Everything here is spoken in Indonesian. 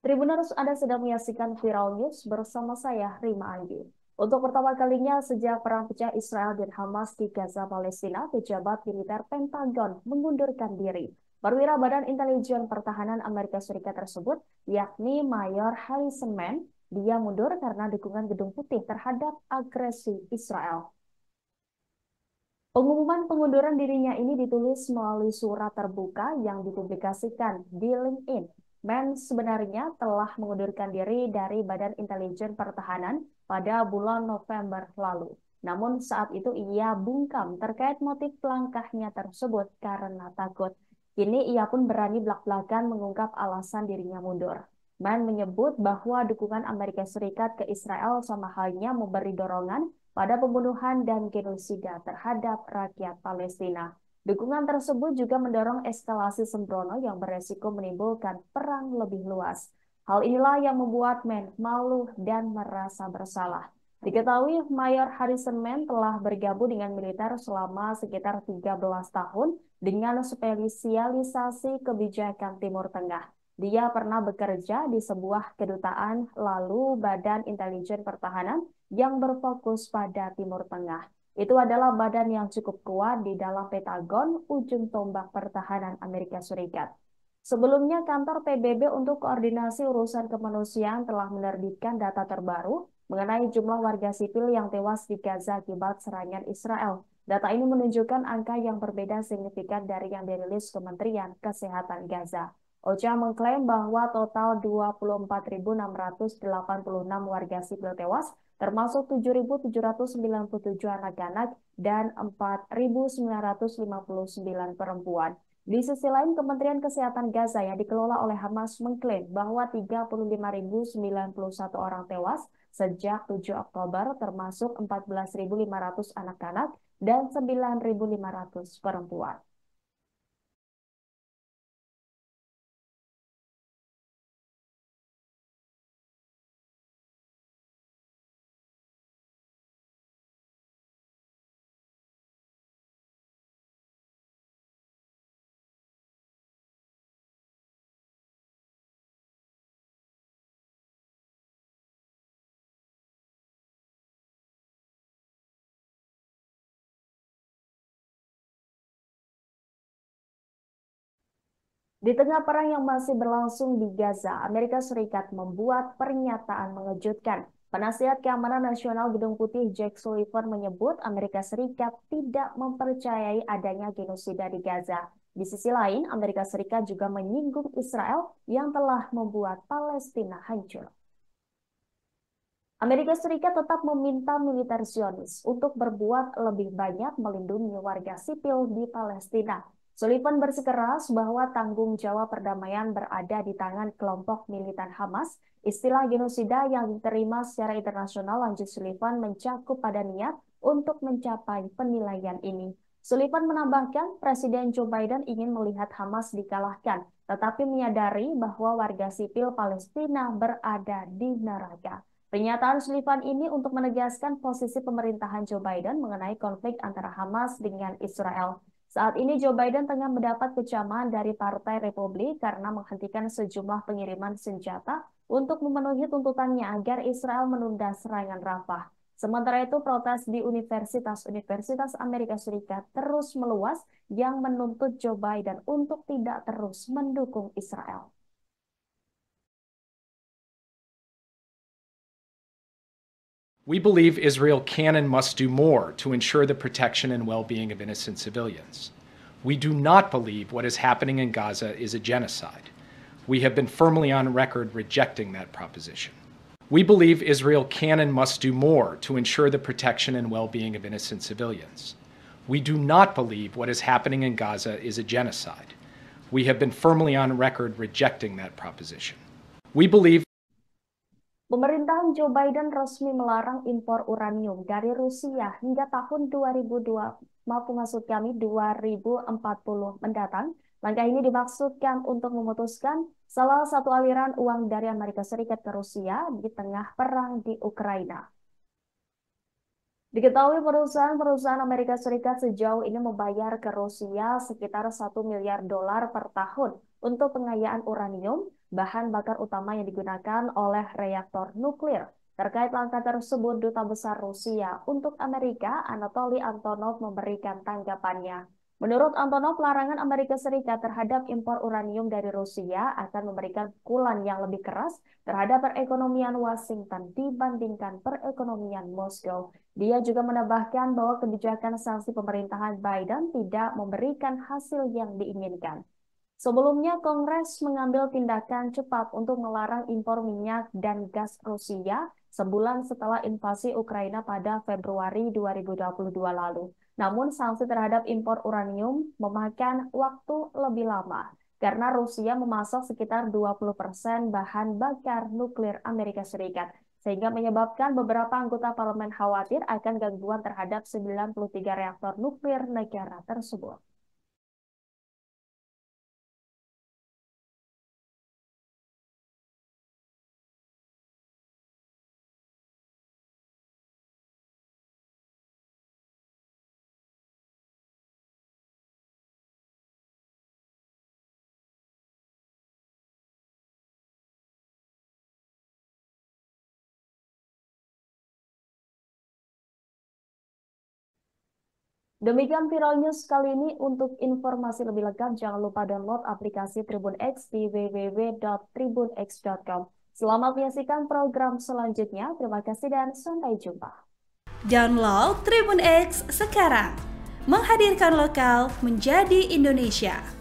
Tribuners, Anda sedang menyaksikan Viral News bersama saya, Rima Anggi. Untuk pertama kalinya sejak perang pecah Israel dan Hamas di Gaza, Palestina, pejabat militer Pentagon mengundurkan diri. Perwira Badan Intelijen Pertahanan Amerika Serikat tersebut, yakni Mayor Harrison Mann, dia mundur karena dukungan Gedung Putih terhadap agresi Israel. Pengumuman pengunduran dirinya ini ditulis melalui surat terbuka yang dipublikasikan di LinkedIn. Men sebenarnya telah mengundurkan diri dari Badan Intelijen Pertahanan pada bulan November lalu. Namun saat itu ia bungkam terkait motif langkahnya tersebut karena takut. Kini ia pun berani belak-belakan mengungkap alasan dirinya mundur. Man menyebut bahwa dukungan Amerika Serikat ke Israel sama halnya memberi dorongan pada pembunuhan dan genosida terhadap rakyat Palestina. Dukungan tersebut juga mendorong eskalasi sembrono yang beresiko menimbulkan perang lebih luas. Hal inilah yang membuat Men malu dan merasa bersalah. Diketahui Mayor Harrison Mann telah bergabung dengan militer selama sekitar 13 tahun dengan spesialisasi kebijakan Timur Tengah. Dia pernah bekerja di sebuah kedutaan, lalu Badan Intelijen Pertahanan yang berfokus pada Timur Tengah. Itu adalah badan yang cukup kuat di dalam Pentagon, ujung tombak pertahanan Amerika Serikat. Sebelumnya, kantor PBB untuk koordinasi urusan kemanusiaan telah menerbitkan data terbaru mengenai jumlah warga sipil yang tewas di Gaza akibat serangan Israel. Data ini menunjukkan angka yang berbeda signifikan dari yang dirilis Kementerian Kesehatan Gaza. OCHA mengklaim bahwa total 24.686 warga sipil tewas, termasuk 7.797 anak-anak dan 4.959 perempuan. Di sisi lain, Kementerian Kesehatan Gaza yang dikelola oleh Hamas mengklaim bahwa 35.091 orang tewas sejak 7 Oktober, termasuk 14.500 anak-anak dan 9.500 perempuan. Di tengah perang yang masih berlangsung di Gaza, Amerika Serikat membuat pernyataan mengejutkan. Penasihat Keamanan Nasional Gedung Putih Jake Sullivan menyebut Amerika Serikat tidak mempercayai adanya genosida di Gaza. Di sisi lain, Amerika Serikat juga menyinggung Israel yang telah membuat Palestina hancur. Amerika Serikat tetap meminta militer Zionis untuk berbuat lebih banyak melindungi warga sipil di Palestina. Sullivan bersikeras bahwa tanggung jawab perdamaian berada di tangan kelompok militan Hamas. Istilah genosida yang diterima secara internasional, lanjut Sullivan, mencakup pada niat untuk mencapai penilaian ini. Sullivan menambahkan Presiden Joe Biden ingin melihat Hamas dikalahkan, tetapi menyadari bahwa warga sipil Palestina berada di neraka. Pernyataan Sullivan ini untuk menegaskan posisi pemerintahan Joe Biden mengenai konflik antara Hamas dengan Israel. Saat ini Joe Biden tengah mendapat kecaman dari Partai Republik karena menghentikan sejumlah pengiriman senjata untuk memenuhi tuntutannya agar Israel menunda serangan Rafah. Sementara itu, protes di universitas-universitas Amerika Serikat terus meluas yang menuntut Joe Biden untuk tidak terus mendukung Israel. We believe Israel can and must do more to ensure the protection and well-being of innocent civilians. We do not believe what is happening in Gaza is a genocide. We have been firmly on record rejecting that proposition. We believe Israel can and must do more to ensure the protection and well-being of innocent civilians. We do not believe what is happening in Gaza is a genocide. We have been firmly on record rejecting that proposition. We believe Pemerintahan Joe Biden resmi melarang impor uranium dari Rusia hingga tahun 2040 mendatang. Langkah ini dimaksudkan untuk memutuskan salah satu aliran uang dari Amerika Serikat ke Rusia di tengah perang di Ukraina. Diketahui perusahaan-perusahaan Amerika Serikat sejauh ini membayar ke Rusia sekitar $1 miliar per tahun untuk pengayaan uranium. bahan bakar utama yang digunakan oleh reaktor nuklir. Terkait langkah tersebut, Duta Besar Rusia untuk Amerika, Anatoly Antonov, memberikan tanggapannya. Menurut Antonov, larangan Amerika Serikat terhadap impor uranium dari Rusia akan memberikan pukulan yang lebih keras terhadap perekonomian Washington dibandingkan perekonomian Moskow. Dia juga menambahkan bahwa kebijakan sanksi pemerintahan Biden tidak memberikan hasil yang diinginkan. Sebelumnya, Kongres mengambil tindakan cepat untuk melarang impor minyak dan gas Rusia sebulan setelah invasi Ukraina pada Februari 2022 lalu. Namun, sanksi terhadap impor uranium memakan waktu lebih lama karena Rusia memasok sekitar 20% bahan bakar nuklir Amerika Serikat, sehingga menyebabkan beberapa anggota parlemen khawatir akan gangguan terhadap 93 reaktor nuklir negara tersebut. Demikian viral news kali ini. Untuk informasi lebih lengkap, jangan lupa download aplikasi Tribun X di www.tribunx.com. Selamat menyaksikan program selanjutnya. Terima kasih dan sampai jumpa. Download Tribun X sekarang, menghadirkan lokal menjadi Indonesia.